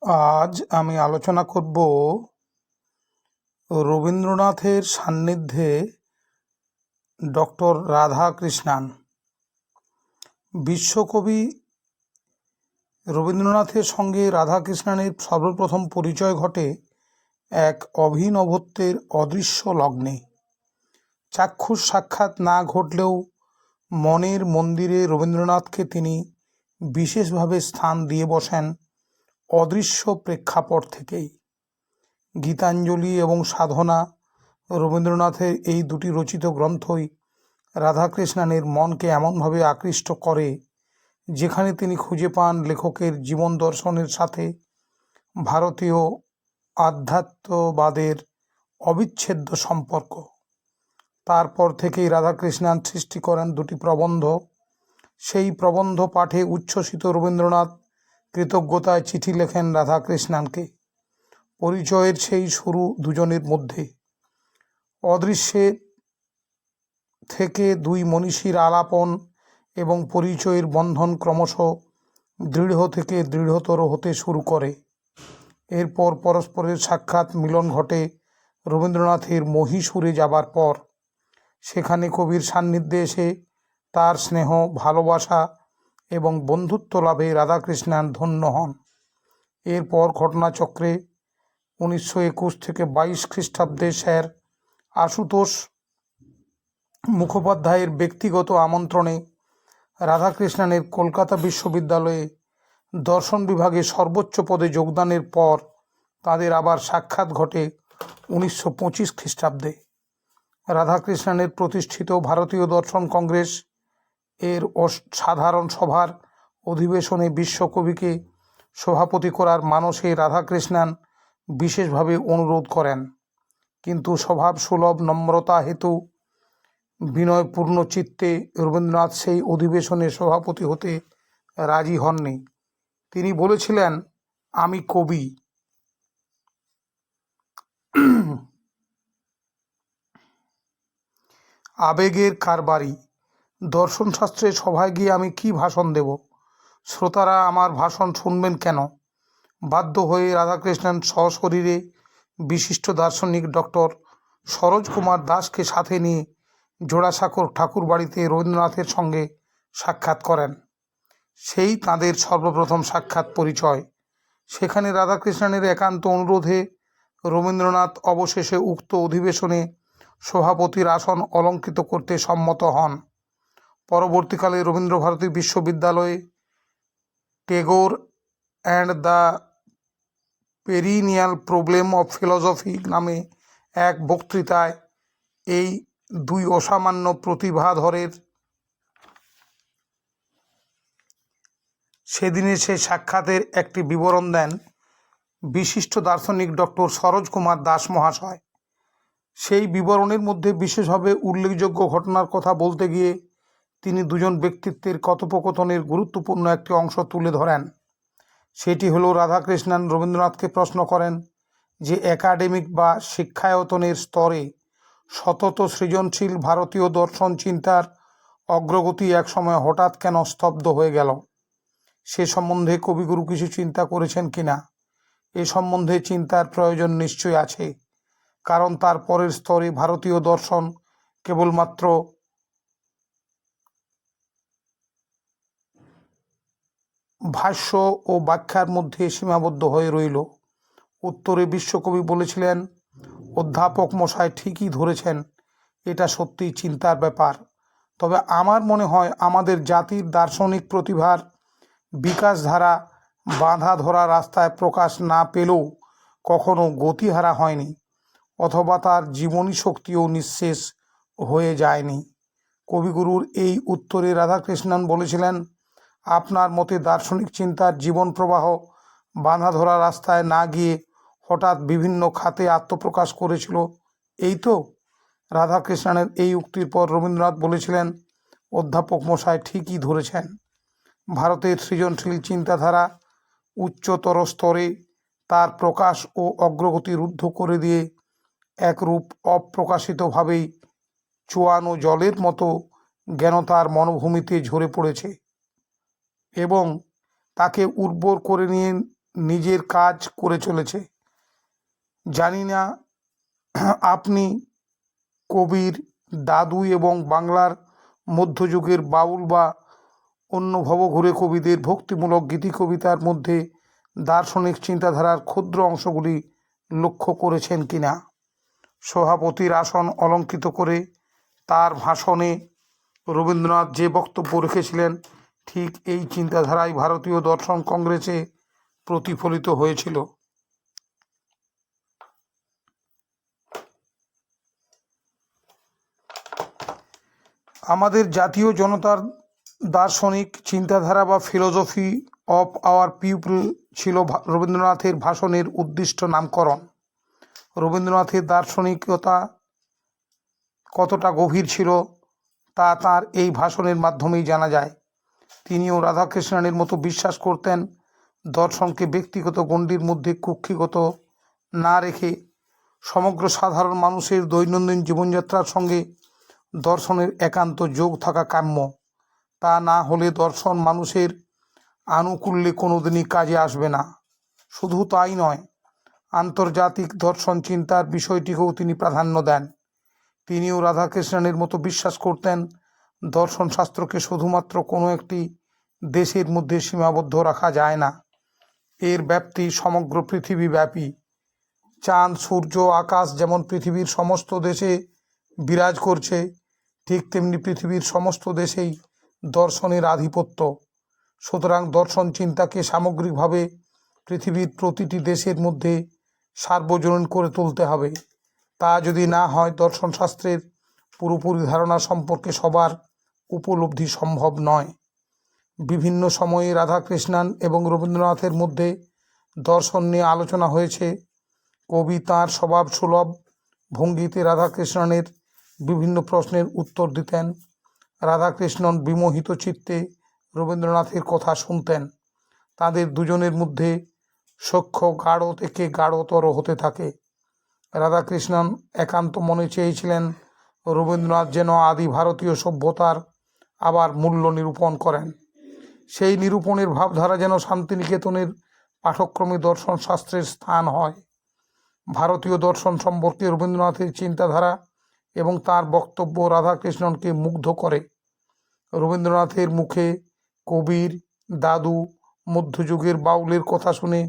আজ আমি আলোচনা করব রবীন্দ্রনাথের সান্নিধ্যে ডক্টর রাধাকৃষ্ণান। বিশ্বকবি রবীন্দ্রনাথের সঙ্গে রাধাকৃষ্ণানের সর্বপ্রথম পরিচয় ঘটে এক অভিনবত্বের অদৃশ্য লগ্নে। চাক্ষুষ সাক্ষাৎ না ঘটলেও মনের মন্দিরে রবীন্দ্রনাথকে তিনি বিশেষভাবে স্থান দিয়ে বসেন অদৃশ্য প্রেক্ষাপট থেকেই। গীতাঞ্জলি এবং সাধনা রবীন্দ্রনাথের এই দুটি রচিত গ্রন্থই রাধাকৃষ্ণানের মনকে এমনভাবে আকৃষ্ট করে যেখানে তিনি খুঁজে পান লেখকের জীবন দর্শনের সাথে ভারতীয় আধ্যাত্মবাদের অবিচ্ছেদ্য সম্পর্ক। তারপর থেকেই রাধাকৃষ্ণান সৃষ্টি করেন দুটি প্রবন্ধ। সেই প্রবন্ধ পাঠে উচ্ছ্বসিত রবীন্দ্রনাথ কৃতজ্ঞতায় চিঠি লেখেন রাধাকৃষ্ণানকে। পরিচয়ের সেই শুরু দুজনের মধ্যে। অদৃশ্যের থেকে দুই মনীষীর আলাপন এবং পরিচয়ের বন্ধন ক্রমশ দৃঢ় থেকে দৃঢ়তর হতে শুরু করে। এরপর পরস্পরের সাক্ষাৎ মিলন ঘটে রবীন্দ্রনাথের মহীশূরে যাবার পর। সেখানে কবির সান্নিধ্যে এসে তার স্নেহ, ভালোবাসা এবং বন্ধুত্ব লাভে রাধাকৃষ্ণান ধন্য হন। এরপর ঘটনাচক্রে 1921 থেকে 22 খ্রিস্টাব্দে স্যার আশুতোষ মুখোপাধ্যায়ের ব্যক্তিগত আমন্ত্রণে রাধাকৃষ্ণানের কলকাতা বিশ্ববিদ্যালয়ে দর্শন বিভাগে সর্বোচ্চ পদে যোগদানের পর তাদের আবার সাক্ষাৎ ঘটে 1925 খ্রিস্টাব্দে। রাধাকৃষ্ণানের প্রতিষ্ঠিত ভারতীয় দর্শন কংগ্রেস এর সাধারণ সভার অধিবেশনে বিশ্বকবিকে সভাপতি করার মানসে রাধাকৃষ্ণান বিশেষভাবে অনুরোধ করেন, কিন্তু স্বভাবসুলভ নম্রতা হেতু বিনয়পূর্ণ চিত্তে রবীন্দ্রনাথ সেই অধিবেশনে সভাপতি হতে রাজি হননি। তিনি বলেছিলেন, আমি কবি, আবেগের কারবারি, দর্শনশাস্ত্রের সভায় গিয়ে আমি কি ভাষণ দেব? শ্রোতারা আমার ভাষণ শুনবেন কেন? বাধ্য হয়ে রাধাকৃষ্ণান সশরীরে বিশিষ্ট দার্শনিক ডক্টর সরোজ কুমার দাসকে সাথে নিয়ে জোড়াসাঁকোর ঠাকুর বাড়িতে রবীন্দ্রনাথের সঙ্গে সাক্ষাৎ করেন। সেই তাঁদের সর্বপ্রথম সাক্ষাৎ পরিচয়। সেখানে রাধাকৃষ্ণানের একান্ত অনুরোধে রবীন্দ্রনাথ অবশেষে উক্ত অধিবেশনে সভাপতির আসন অলঙ্কৃত করতে সম্মত হন। পরবর্তীকালে রবীন্দ্রভারতী বিশ্ববিদ্যালয়ে Tagore and the perennial problem of philosophy নামে এক বক্তৃতায় এই দুই অসামান্য প্রতিভাধরের সেদিনের সেই সাক্ষাতের একটি বিবরণ দেন বিশিষ্ট দার্শনিক ডক্টর সরোজ কুমার দাস মহাশয়। সেই বিবরণের মধ্যে বিশেষভাবে উল্লেখযোগ্য ঘটনার কথা বলতে গিয়ে তিনি দুজন ব্যক্তিত্বের কথোপকথনের গুরুত্বপূর্ণ একটি অংশ তুলে ধরেন। সেটি হলো, রাধাকৃষ্ণান রবীন্দ্রনাথকে প্রশ্ন করেন যে একাডেমিক বা শিক্ষায়তনের স্তরে সতত সৃজনশীল ভারতীয় দর্শন চিন্তার অগ্রগতি একসময় হঠাৎ কেন স্তব্ধ হয়ে গেল। সে সম্বন্ধে কবিগুরু কিছু চিন্তা করেছেন কিনা? এ সম্বন্ধে চিন্তার প্রয়োজন নিশ্চয় আছে, কারণ তার পরের স্তরে ভারতীয় দর্শন কেবলমাত্র ভাষ্য ও ব্যাখ্যার মধ্যে সীমাবদ্ধ হয়ে রইল। উত্তরে বিশ্বকবি বলেছিলেন, অধ্যাপক মশাই ঠিকই ধরেছেন, এটা সত্যিই চিন্তার ব্যাপার। তবে আমার মনে হয় আমাদের জাতির দার্শনিক প্রতিভার বিকাশধারা বাঁধা ধরা রাস্তায় প্রকাশ না পেলেও কখনো গতিহারা হয়নি, অথবা তার জীবনী শক্তিও নিঃশেষ হয়ে যায়নি। কবিগুরুর এই উত্তরে রাধাকৃষ্ণান বলেছিলেন, আপনার মতে দার্শনিক চিন্তার জীবন প্রবাহ বাঁধা ধরা রাস্তায় না গিয়ে হঠাৎ বিভিন্ন খাতে আত্মপ্রকাশ করেছিল, এই তো? রাধাকৃষ্ণানের এই উক্তির পর রবীন্দ্রনাথ বলেছিলেন, অধ্যাপক মশাই ঠিকই ধরেছেন। ভারতের সৃজনশীল চিন্তাধারা উচ্চতর স্তরে তার প্রকাশ ও অগ্রগতি রুদ্ধ করে দিয়ে একরূপ অপ্রকাশিতভাবেই চোয়ানো জলের মতো জ্ঞানতার মনোভূমিতে ঝরে পড়েছে এবং তাকে উর্বর করে নিয়ে নিজের কাজ করে চলেছে। জানি না আপনি কবির, দাদু এবং বাংলার মধ্যযুগের বাউল বা অন্য ভবঘুরে কবিদের ভক্তিমূলক গীতি কবিতার মধ্যে দার্শনিক চিন্তাধারার ক্ষুদ্র অংশগুলি লক্ষ্য করেছেন কিনা। সভাপতির আসন অলঙ্কৃত করে তার ভাষণে রবীন্দ্রনাথ যে বক্তব্য রেখেছিলেন, ঠিক এই চিন্তাধারায় ভারতীয় দর্শন কংগ্রেসে প্রতিফলিত হয়েছিল। আমাদের জাতীয় জনতার দার্শনিক চিন্তাধারা বা ফিলোসফি অফ আওয়ার পিপল ছিল রবীন্দ্রনাথের ভাষণের উদ্দিষ্ট নামকরণ। রবীন্দ্রনাথের দার্শনিকতা কতটা গভীর ছিল তা তাঁর এই ভাষণের মাধ্যমেই জানা যায়। তিনিও রাধাকৃষ্ণনের মতো বিশ্বাস করতেন, দর্শনকে ব্যক্তিগত গণ্ডির মধ্যে কুক্ষিগত না রেখে সমগ্র সাধারণ মানুষের দৈনন্দিন জীবনযাত্রার সঙ্গে দর্শনের একান্ত যোগ থাকা কাম্য। তা না হলে দর্শন মানুষের আনুকূল্যে কোনোদিনই কাজে আসবে না। শুধু তাই নয়, আন্তর্জাতিক দর্শন চিন্তার বিষয়টিকেও তিনি প্রাধান্য দেন। তিনিও রাধাকৃষ্ণনের মতো বিশ্বাস করতেন, দর্শন শাস্ত্রকে শুধুমাত্র কোনো একটি দেশের মধ্যে সীমাবদ্ধ রাখা যায় না। এর ব্যাপ্তি সমগ্র পৃথিবীব্যাপী। চাঁদ, সূর্য, আকাশ যেমন পৃথিবীর সমস্ত দেশে বিরাজ করছে, ঠিক তেমনি পৃথিবীর সমস্ত দেশেই দর্শনের আধিপত্য। সুতরাং দর্শন চিন্তাকে সামগ্রিকভাবে পৃথিবীর প্রতিটি দেশের মধ্যে সার্বজনীন করে তুলতে হবে। তা যদি না হয়, দর্শন শাস্ত্রের পুরোপুরি ধারণা সম্পর্কে সবার উপলব্ধি সম্ভব নয়। বিভিন্ন সময়ে রাধাকৃষ্ণন এবং রবীন্দ্রনাথের মধ্যে দর্শন নিয়ে আলোচনা হয়েছে। কবি তাঁর স্বভাব সুলভ ভঙ্গিতে রাধাকৃষ্ণনের বিভিন্ন প্রশ্নের উত্তর দিতেন। রাধাকৃষ্ণন বিমোহিত চিত্তে রবীন্দ্রনাথের কথা শুনতেন। তাদের দুজনের মধ্যে সখ্য গাঢ় থেকে গাঢ়তর হতে থাকে। রাধাকৃষ্ণন একান্ত মনে চেয়েছিলেন রবীন্দ্রনাথ যেন আদি ভারতীয় সভ্যতার আবার মূল্য নিরূপণ করেন। সেই নিরূপণের ভাবধারা যেন শান্তিনিকেতনের পাঠক্রমে দর্শন শাস্ত্রের স্থান হয়। ভারতীয় দর্শন সম্পর্কে রবীন্দ্রনাথের চিন্তাধারা এবং তার বক্তব্য রাধাকৃষ্ণনকে মুগ্ধ করে। রবীন্দ্রনাথের মুখে কবির, দাদু, মধ্যযুগের বাউলের কথা শুনে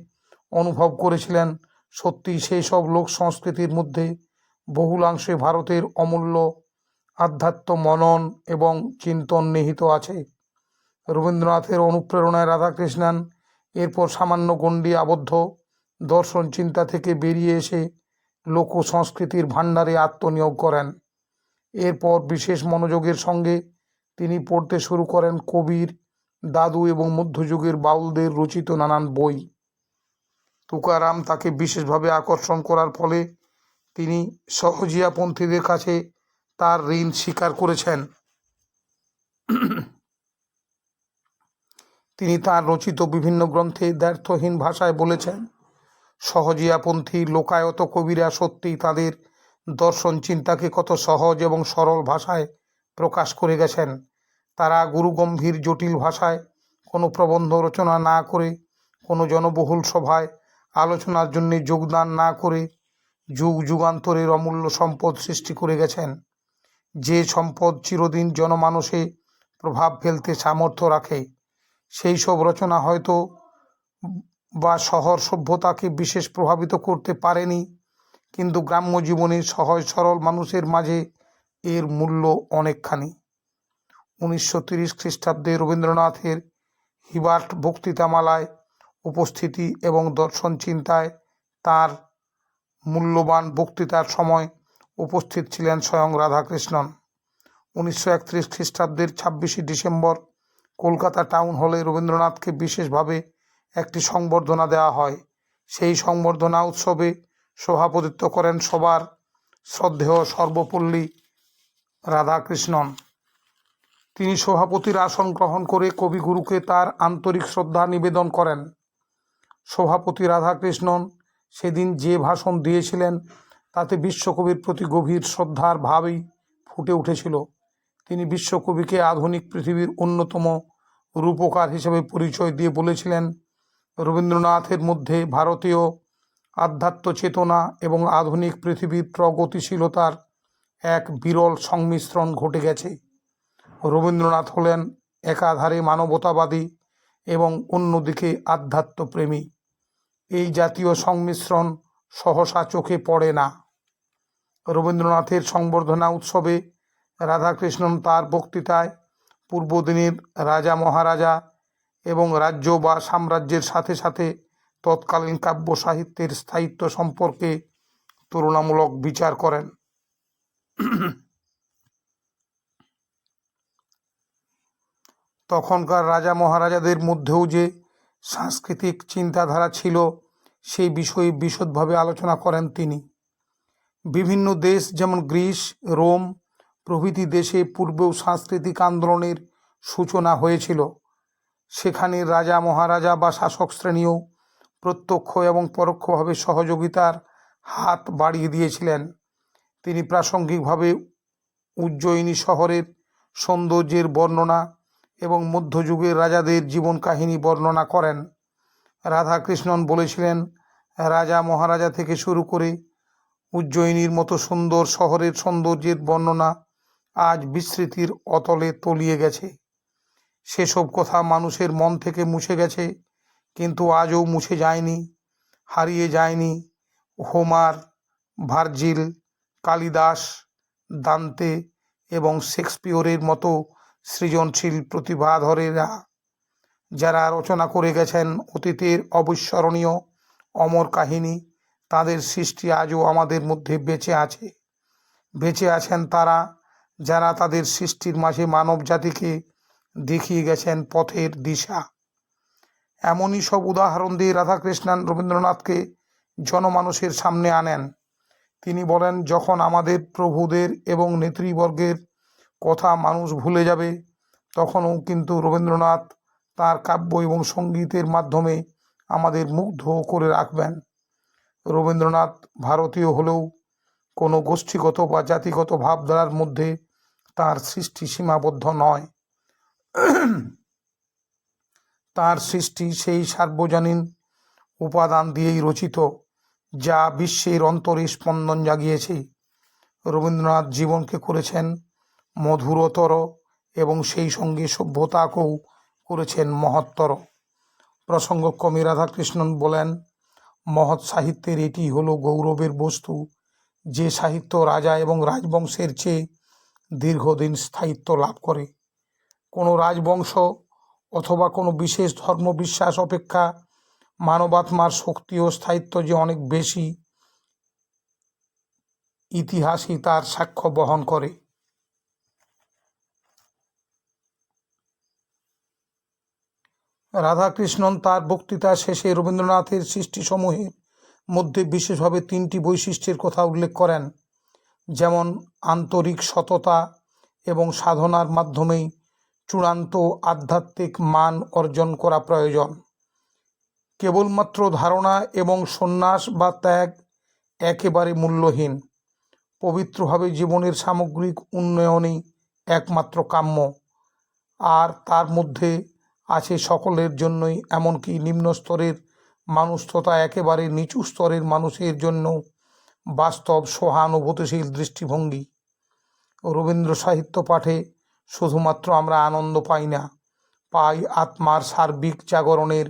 অনুভব করেছিলেন, সত্যি সেই সব লোক সংস্কৃতির মধ্যে বহুলাংশে ভারতের অমূল্য আধ্যাত্ম মনন এবং চিন্তন নিহিত আছে। রবীন্দ্রনাথের অনুপ্রেরণায় রাধাকৃষ্ণন এরপর সামান্য গণ্ডি আবদ্ধ দর্শন চিন্তা থেকে বেরিয়ে এসে লোক সংস্কৃতির ভাণ্ডারে আত্মনিয়োগ করেন। এরপর বিশেষ মনোযোগের সঙ্গে তিনি পড়তে শুরু করেন কবির, দাদু এবং মধ্যযুগের বাউলদের রচিত নানান বই। তুকারাম তাকে বিশেষভাবে আকর্ষণ করার ফলে তিনি সহজিয়াপন্থীদের কাছে তার ঋণ স্বীকার করেছেন। তিনি তাঁর রচিত বিভিন্ন গ্রন্থে দ্ব্যর্থহীন ভাষায় বলেছেন, সহজিয়াপন্থী লোকায়ত কবিরা সত্যিই তাদের দর্শন চিন্তাকে কত সহজ এবং সরল ভাষায় প্রকাশ করে গেছেন। তারা গুরুগম্ভীর জটিল ভাষায় কোনো প্রবন্ধ রচনা না করে, কোনো জনবহুল সভায় আলোচনার জন্য যোগদান না করে যুগ যুগান্তরের অমূল্য সম্পদ সৃষ্টি করে গেছেন। যে সম্পদ চিরদিন জনমানসে প্রভাব ফেলতে সামর্থ্য রাখে। সেই সব রচনা হয়তো বা শহর সভ্যতাকে বিশেষ প্রভাবিত করতে পারেনি, কিন্তু গ্রাম্য জীবনের সহজ সরল মানুষের মাঝে এর মূল্য অনেকখানি। 1930 খ্রিস্টাব্দে রবীন্দ্রনাথের হিবার্ট বক্তৃতামালায় উপস্থিতি এবং দর্শন চিন্তায় তার মূল্যবান বক্তৃতার সময় উপস্থিত ছিলেন স্বয়ং রাধাকৃষ্ণন। 1931 খ্রিস্টাব্দের 26 ডিসেম্বর কলকাতা টাউন হলে রবীন্দ্রনাথকে বিশেষভাবে একটি সংবর্ধনা দেওয়া হয়। সেই সংবর্ধনা উৎসবে সভাপতিত্ব করেন সবার শ্রদ্ধেয় সর্বপল্লী রাধাকৃষ্ণন। তিনি সভাপতির আসন গ্রহণ করে কবিগুরুকে তার আন্তরিক শ্রদ্ধা নিবেদন করেন। সভাপতি রাধাকৃষ্ণন সেদিন যে ভাষণ দিয়েছিলেন তাতে বিশ্বকবির প্রতি গভীর শ্রদ্ধার ভাবই ফুটে উঠেছিল। তিনি বিশ্বকবিকে আধুনিক পৃথিবীর অন্যতম রূপকার হিসেবে পরিচয় দিয়ে বলেছিলেন, রবীন্দ্রনাথের মধ্যে ভারতীয় আধ্যাত্ম চেতনা এবং আধুনিক পৃথিবীর প্রগতিশীলতার এক বিরল সংমিশ্রণ ঘটে গেছে। রবীন্দ্রনাথ হলেন একাধারে মানবতাবাদী এবং অন্যদিকে আধ্যাত্মপ্রেমী। এই জাতীয় সংমিশ্রণ সহসা চোখে পড়ে না। রবীন্দ্রনাথের সংবর্ধনা উৎসবে রাধাকৃষ্ণন তার বক্তৃতায় পূর্বদিনের রাজা মহারাজা এবং রাজ্য বা সাম্রাজ্যের সাথে সাথে তৎকালীন কাব্য সাহিত্যের স্থায়িত্ব সম্পর্কে তুলনামূলক বিচার করেন। তখনকার রাজা মহারাজাদের মধ্যেও যে সাংস্কৃতিক চিন্তাধারা ছিল সেই বিষয়ে বিশদভাবে আলোচনা করেন তিনি। বিভিন্ন দেশ যেমন গ্রিস, রোম প্রভৃতি দেশে পূর্বেও সাংস্কৃতিক আন্দোলনের সূচনা হয়েছিল। সেখানে রাজা মহারাজা বা শাসক শ্রেণীও প্রত্যক্ষ এবং পরোক্ষভাবে সহযোগিতার হাত বাড়িয়ে দিয়েছিলেন। তিনি প্রাসঙ্গিকভাবে উজ্জয়িনী শহরের সৌন্দর্যের বর্ণনা এবং মধ্যযুগের রাজাদের জীবন কাহিনী বর্ণনা করেন। রাধাকৃষ্ণন বলেছিলেন, রাজা মহারাজা থেকে শুরু করে উজ্জয়িনীর মতো সুন্দর শহরের সৌন্দর্যের বর্ণনা আজ বিস্মৃতির অতলে তলিয়ে গেছে। সেসব কথা মানুষের মন থেকে মুছে গেছে, কিন্তু আজও মুছে যায়নি, হারিয়ে যায়নি। হোমার, ভার্জিল, কালিদাস, দান্তে এবং শেক্সপিয়রের মতো সৃজনশীল প্রতিভাধরেরা যারা রচনা করে গেছেন অতীতের অবিস্মরণীয় অমর কাহিনী, তাদের সৃষ্টি আজও আমাদের মধ্যে বেঁচে আছে। বেঁচে আছেন তারা যারা তাদের সৃষ্টির মাঝে মানব জাতিকে দেখিয়ে গেছেন পথের দিশা। এমনই সব উদাহরণ দিয়ে রাধাকৃষ্ণন রবীন্দ্রনাথকে জনমানুষের সামনে আনেন। তিনি বলেন, যখন আমাদের প্রভুদের এবং নেতৃবর্গের কথা মানুষ ভুলে যাবে, তখনও কিন্তু রবীন্দ্রনাথ তাঁর কাব্য এবং সঙ্গীতের মাধ্যমে আমাদের মুগ্ধ করে রাখবেন। রবীন্দ্রনাথ ভারতীয় হলেও কোনো গোষ্ঠীগত বা জাতিগত ভাবধারার মধ্যে তাঁর সৃষ্টি সীমাবদ্ধ নয়। তাঁর সৃষ্টি সেই সার্বজনীন উপাদান দিয়েই রচিত যা বিশ্বের অন্তরে স্পন্দন জাগিয়েছে। রবীন্দ্রনাথ জীবনকে করেছেন মধুরতর এবং সেই সঙ্গে সভ্যতাকেও করেছেন মহত্তর। প্রসঙ্গক্রমে রাধাকৃষ্ণন বলেন, মহৎ সাহিত্যের এটি হলো গৌরবের বস্তু যে সাহিত্য রাজা এবং রাজবংশের চেয়ে দীর্ঘদিন স্থায়িত্ব লাভ করে। কোনো রাজবংশ অথবা কোনো বিশেষ ধর্মবিশ্বাস অপেক্ষা মানবাত্মার শক্তি ও স্থায়িত্ব যে অনেক বেশি, ইতিহাসই তার সাক্ষ্য বহন করে। রাধাকৃষ্ণন তার বক্তৃতা শেষে রবীন্দ্রনাথের সৃষ্টিসমূহের মধ্যে বিশেষভাবে তিনটি বৈশিষ্ট্যের কথা উল্লেখ করেন, যেমন আন্তরিক সততা এবং সাধনার মাধ্যমেই চূড়ান্ত আধ্যাত্মিক মান অর্জন করা প্রয়োজন। কেবলমাত্র ধারণা এবং সন্ন্যাস বা ত্যাগ একেবারে মূল্যহীন। পবিত্রভাবে জীবনের সামগ্রিক উন্নয়নই একমাত্র কাম্য, আর তার মধ্যে আছে সকলের জন্যই, এমনকি নিম্ন স্তরের মানুষ তথা একেবারে নিচু স্তরের মানুষের জন্য বাস্তব সহানুভূতিশীল দৃষ্টিভঙ্গি। রবীন্দ্র সাহিত্য পাঠে শুধুমাত্র আমরা আনন্দ পাই না, পাই আত্মার সার্বিক জাগরণের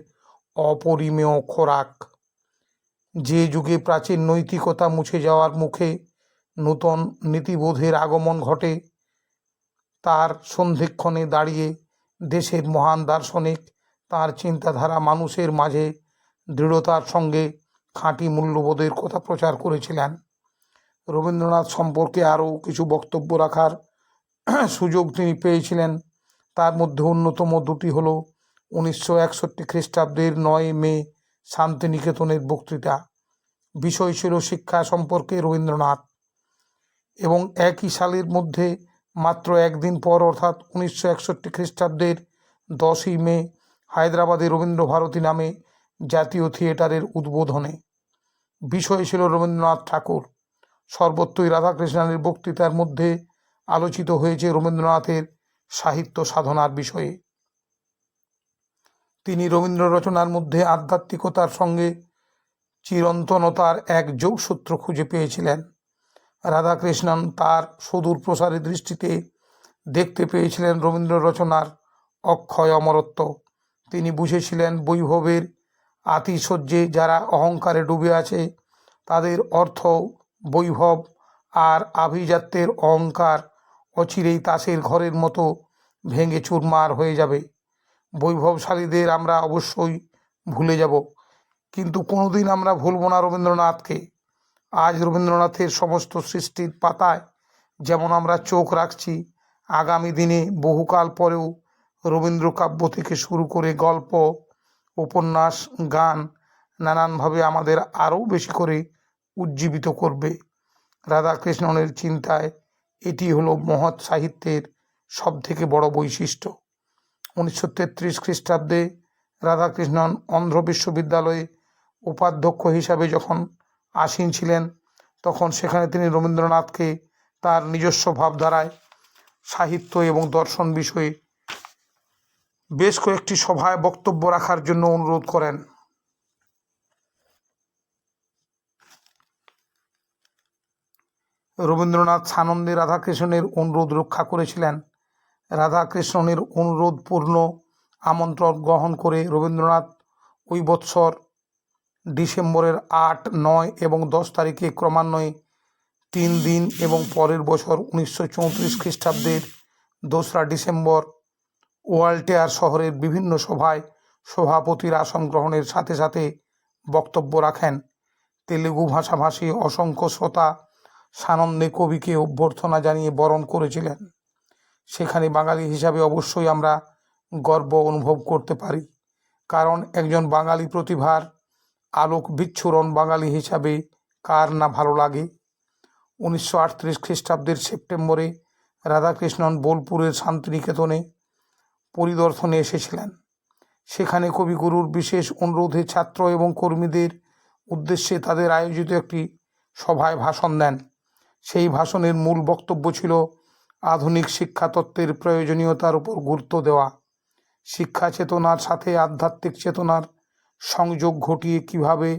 অপরিমেয় খোরাক। যে যুগে প্রাচীন নৈতিকতা মুছে যাওয়ার মুখে নূতন নীতিবোধের আগমন ঘটে, তার সন্ধিক্ষণে দাঁড়িয়ে দেশের মহান দার্শনিক তার চিন্তাধারা মানুষের মাঝে দৃঢ়তার সঙ্গে খাঁটি মূল্যবোধের কথা প্রচার করেছিলেন। রবীন্দ্রনাথ সম্পর্কে আরও কিছু বক্তব্য রাখার সুযোগ তিনি পেয়েছিলেন। তার মধ্যে অন্যতম দুটি হল 1961 খ্রিস্টাব্দের 9 মে শান্তিনিকেতনের বক্তৃতা। বিষয় ছিল শিক্ষা সম্পর্কে রবীন্দ্রনাথ, এবং একই সালের মধ্যে মাত্র একদিন পর অর্থাৎ 1961 খ্রিস্টাব্দের 10ই মে হায়দ্রাবাদে রবীন্দ্রভারতী নামে জাতীয় থিয়েটারের উদ্বোধনে। বিষয় ছিল রবীন্দ্রনাথ ঠাকুর। সর্বত্রই রাধাকৃষ্ণনের বক্তৃতার মধ্যে আলোচিত হয়েছে রবীন্দ্রনাথের সাহিত্য সাধনার বিষয়ে। তিনি রবীন্দ্র রচনার মধ্যে আধ্যাত্মিকতার সঙ্গে চিরন্তনতার এক যোগসূত্র খুঁজে পেয়েছিলেন। রাধাকৃষ্ণন তার সুদূর প্রসারী দৃষ্টিতে দেখতে পেয়েছিলেন রবীন্দ্র রচনার অক্ষয় অমরত্ব। তিনি বুঝেছিলেন বৈভবের আতিশয্যে যারা অহংকারে ডুবে আছে তাদের অর্থ বৈভব, আর আভিজাত্যের অহংকার অচিরেই তাসের ঘরের মতো ভেঙে চুরমার হয়ে যাবে। বৈভবশালীদের আমরা অবশ্যই ভুলে যাব, কিন্তু কোনোদিন আমরা ভুলব না রবীন্দ্রনাথকে। আজ রবীন্দ্রনাথের সমস্ত সৃষ্টির পাতায় যেমন আমরা চোখ রাখছি, আগামী দিনে বহুকাল পরেও রবীন্দ্র কাব্য থেকে শুরু করে গল্প, উপন্যাস, গান নানানভাবে আমাদের আরও বেশি করে উজ্জীবিত করবে। রাধাকৃষ্ণনের চিন্তায় এটি হলো মহৎ সাহিত্যের সবথেকে বড় বৈশিষ্ট্য। 1933 খ্রিস্টাব্দে রাধাকৃষ্ণন অন্ধ্র বিশ্ববিদ্যালয়ে উপাধ্যক্ষ হিসাবে যখন আসীন ছিলেন, তখন সেখানে তিনি রবীন্দ্রনাথকে তার নিজস্ব ভাবধারায় সাহিত্য এবং দর্শন বিষয়ে বেশ কয়েকটি সভায় বক্তব্য রাখার জন্য অনুরোধ করেন। রবীন্দ্রনাথ সানন্দে রাধাকৃষ্ণনের অনুরোধ রক্ষা করেছিলেন। রাধাকৃষ্ণনের অনুরোধপূর্ণ আমন্ত্রণ গ্রহণ করে রবীন্দ্রনাথ ওই বৎসর ডিসেম্বরের 8, 9 এবং 10 তারিখে ক্রমান্বয়ে 3 দিন এবং পরের বছর 1934 খ্রিস্টাব্দের 2রা ডিসেম্বর ওয়ালটেয়ার শহরের বিভিন্ন সভায় সভাপতির আসন গ্রহণের সাথে সাথে বক্তব্য রাখেন। তেলুগু ভাষাভাষী অসংখ্য শ্রোতা সানন্দে কবিকে অভ্যর্থনা জানিয়ে বরণ করেছিলেন। সেখানে বাঙালি হিসাবে অবশ্যই আমরা গর্ব অনুভব করতে পারি, কারণ একজন বাঙালি প্রতিভার আলোক বিচ্ছুরণ বাঙালি হিসাবে কার না ভালো লাগে। 1938 খ্রিস্টাব্দের সেপ্টেম্বরে রাধাকৃষ্ণন বোলপুরের শান্তিনিকেতনে পরিদর্শনে এসেছিলেন। সেখানে কবিগুরুর বিশেষ অনুরোধে ছাত্র এবং কর্মীদের উদ্দেশ্যে তাদের আয়োজিত একটি সভায় ভাষণ দেন। সেই ভাষণের মূল বক্তব্য ছিল আধুনিক শিক্ষাতত্ত্বের প্রয়োজনীয়তার উপর গুরুত্ব দেওয়া, শিক্ষা চেতনার সাথে আধ্যাত্মিক চেতনার সংযোগ ঘটিয়ে কিভাবে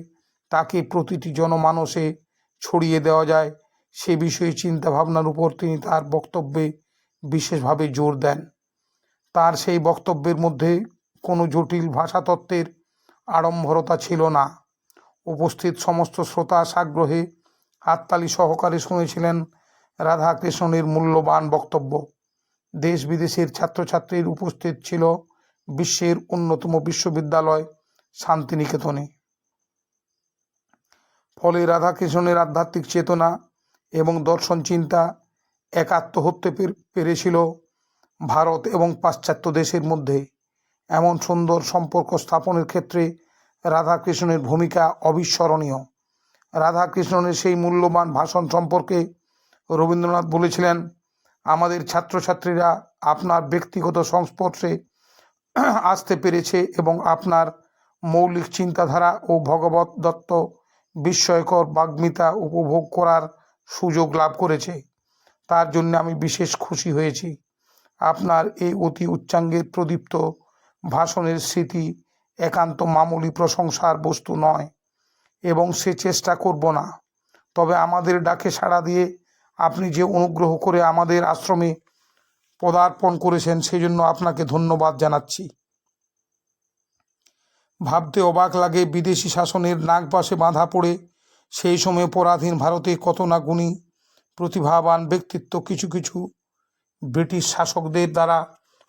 তাকে প্রতিটি জনমানসে ছড়িয়ে দেওয়া যায় সে বিষয়ে চিন্তাভাবনার উপর তিনি তার বক্তব্যে বিশেষভাবে জোর দেন। তার সেই বক্তব্যের মধ্যে কোনো জটিল ভাষাতত্ত্বের আড়ম্বরতা ছিল না। উপস্থিত সমস্ত শ্রোতা সাগ্রহে হাততালি সহকারে শুনেছিলেন রাধাকৃষ্ণনের মূল্যবান বক্তব্য। দেশ বিদেশের ছাত্রছাত্রীর উপস্থিত ছিল বিশ্বের অন্যতম বিশ্ববিদ্যালয় শান্তিনিকেতনে। ফলে রাধাকৃষ্ণনের আধ্যাত্মিক চেতনা এবং দর্শন চিন্তা একাত্ম হতে পেরেছিল ভারত এবং পাশ্চাত্য দেশের মধ্যে। এমন সুন্দর সম্পর্ক স্থাপনের ক্ষেত্রে রাধাকৃষ্ণনের ভূমিকা অবিস্মরণীয়। রাধাকৃষ্ণনের সেই মূল্যবান ভাষণ সম্পর্কে রবীন্দ্রনাথ বলেছিলেন, আমাদের ছাত্রছাত্রীরা আপনার ব্যক্তিগত সংস্পর্শে আসতে পেরেছে এবং আপনার মৌলিক চিন্তাধারা ও ভগবত দত্ত বিস্ময়কর বাগ্মিতা উপভোগ করার সুযোগ লাভ করেছে। তার জন্য আমি বিশেষ খুশি হয়েছি। আপনার এই অতি উচ্চাঙ্গের প্রদীপ্ত ভাষণের স্মৃতি একান্ত মামুলি প্রশংসার বস্তু নয় এবং সে চেষ্টা করব না। তবে আমাদের ডাকে সাড়া দিয়ে আপনি যে অনুগ্রহ করে আমাদের আশ্রমে পদার্পণ করেছেন সেজন্য আপনাকে ধন্যবাদ জানাচ্ছি। ভাবতে অবাক লাগে বিদেশি শাসনের নাগপাশে বাঁধা পড়ে সেই সময় পরাধীন ভারতে কত না গুণী প্রতিভাবান ব্যক্তিত্ব কিছু কিছু ব্রিটিশ শাসকদের দ্বারা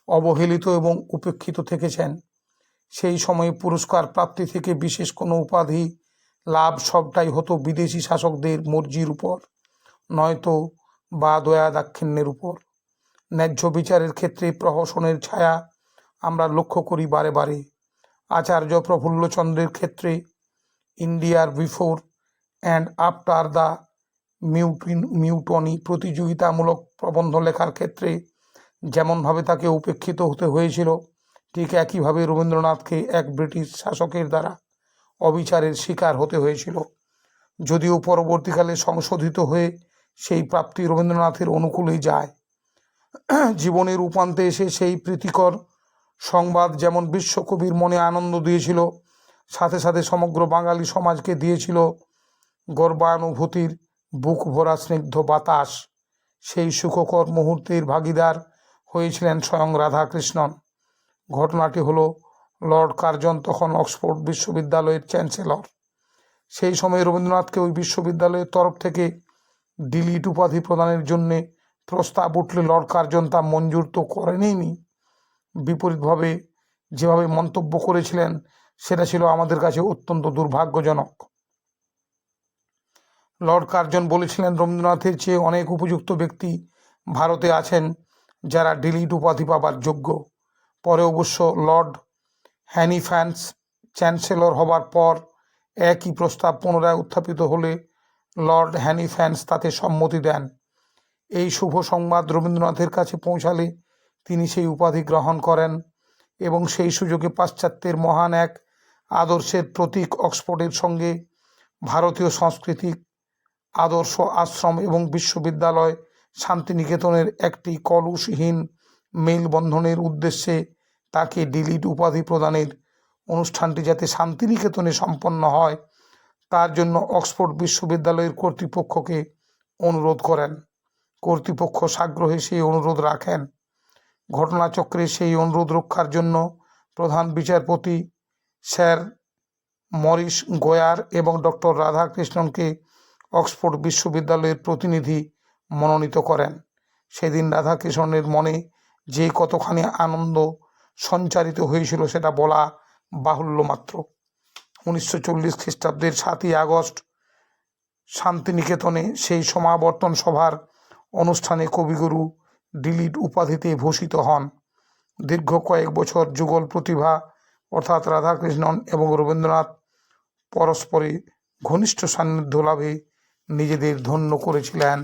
অবহেলিত এবং উপেক্ষিত থেকেছেন। সেই সময়ে পুরস্কার প্রাপ্তি থেকে বিশেষ কোনো উপাধি লাভ সবটাই হতো বিদেশি শাসকদের মর্জির উপর, নয়তো বা দয়া দাক্ষিণ্যের উপর। ন্যায্য বিচারের ক্ষেত্রে প্রহসনের ছায়া আমরা লক্ষ্য করি বারে বারে। আচার্য প্রফুল্লচন্দ্রের ক্ষেত্রে ইন্ডিয়ার বিফোর অ্যান্ড আফটার দ্য মিউটনি প্রতিযোগিতামূলক প্রবন্ধ লেখার ক্ষেত্রে যেমনভাবে তাকে উপেক্ষিত হতে হয়েছিল, ঠিক একইভাবে রবীন্দ্রনাথকে এক ব্রিটিশ শাসকের দ্বারা অবিচারের শিকার হতে হয়েছিল। যদিও পরবর্তীকালে সংশোধিত হয়ে সেই প্রাপ্তি রবীন্দ্রনাথের অনুকূলেই যায়। জীবনের উপান্তে এসে সেই প্রীতিকর সংবাদ যেমন বিশ্বকবির মনে আনন্দ দিয়েছিল, সাথে সাথে সমগ্র বাঙালি সমাজকে দিয়েছিল গর্বানুভূতির বুক ভরা স্নিগ্ধ বাতাস। সেই সুখকর মুহূর্তের ভাগিদার হয়েছিলেন স্বয়ং রাধাকৃষ্ণন। ঘটনাটি হলো, লর্ড কার্জন তখন অক্সফোর্ড বিশ্ববিদ্যালয়ের চ্যান্সেলর। সেই সময় রবীন্দ্রনাথকে ওই বিশ্ববিদ্যালয়ের তরফ থেকে ডিলিট উপাধি প্রদানের জন্যে প্রস্তাব উঠলে লর্ড কার্জন তা মঞ্জুর তো করেনইনি, বিপরীতভাবে যেভাবে মন্তব্য করেছিলেন সেটা ছিল আমাদের কাছে অত্যন্ত দুর্ভাগ্যজনক। লর্ড কার্জন বলেছিলেন, রবীন্দ্রনাথের চেয়ে অনেক উপযুক্ত ব্যক্তি ভারতে আছেন যারা ডিলিট উপাধি পাবার যোগ্য। পরে অবশ্য লর্ড হ্যানিফ্যান্স চ্যান্সেলর হবার পর একই প্রস্তাব পুনরায় উত্থাপিত হলে লর্ড হ্যানিফ্যান্স তাতে সম্মতি দেন। এই শুভ সংবাদ রবীন্দ্রনাথের কাছে পৌঁছালে তিনি সেই উপাধি গ্রহণ করেন এবং সেই সুযোগে পাশ্চাত্যের মহান এক আদর্শের প্রতীক অক্সফোর্ডের সঙ্গে ভারতীয় সাংস্কৃতিক আদর্শ আশ্রম এবং বিশ্ববিদ্যালয় শান্তিনিকেতনের একটি কলুষহীন মেলবন্ধনের উদ্দেশ্যে তাকে ডিলিট উপাধি প্রদানের অনুষ্ঠানটি যাতে শান্তিনিকেতনে সম্পন্ন হয় তার জন্য অক্সফোর্ড বিশ্ববিদ্যালয়ের কর্তৃপক্ষকে অনুরোধ করেন। কর্তৃপক্ষ সাগ্রহে সেই অনুরোধ রাখেন। ঘটনাচক্রে সেই অনুরোধ রক্ষার জন্য প্রধান বিচারপতি স্যার মরিস গোয়ার এবং ডক্টর রাধাকৃষ্ণনকে অক্সফোর্ড বিশ্ববিদ্যালয়ের প্রতিনিধি মনোনীত করেন। সেদিন রাধাকৃষ্ণনের মনে যে কতখানি আনন্দ সঞ্চারিত হয়েছিল সেটা বলা বাহুল্য মাত্র। 1940 খ্রিস্টাব্দের 7ই আগস্ট শান্তিনিকেতনে সেই সমাবর্তন সভার অনুষ্ঠানে কবিগুরু ডিলিট উপাধিতে ভূষিত হন। দীর্ঘ কয়েক বছর যুগল প্রতিভা অর্থাৎ রাধাকৃষ্ণন এবং রবীন্দ্রনাথ পরস্পরে ঘনিষ্ঠ সান্নিধ্য লাভে নিজেদের ধন্য করেছিলেন।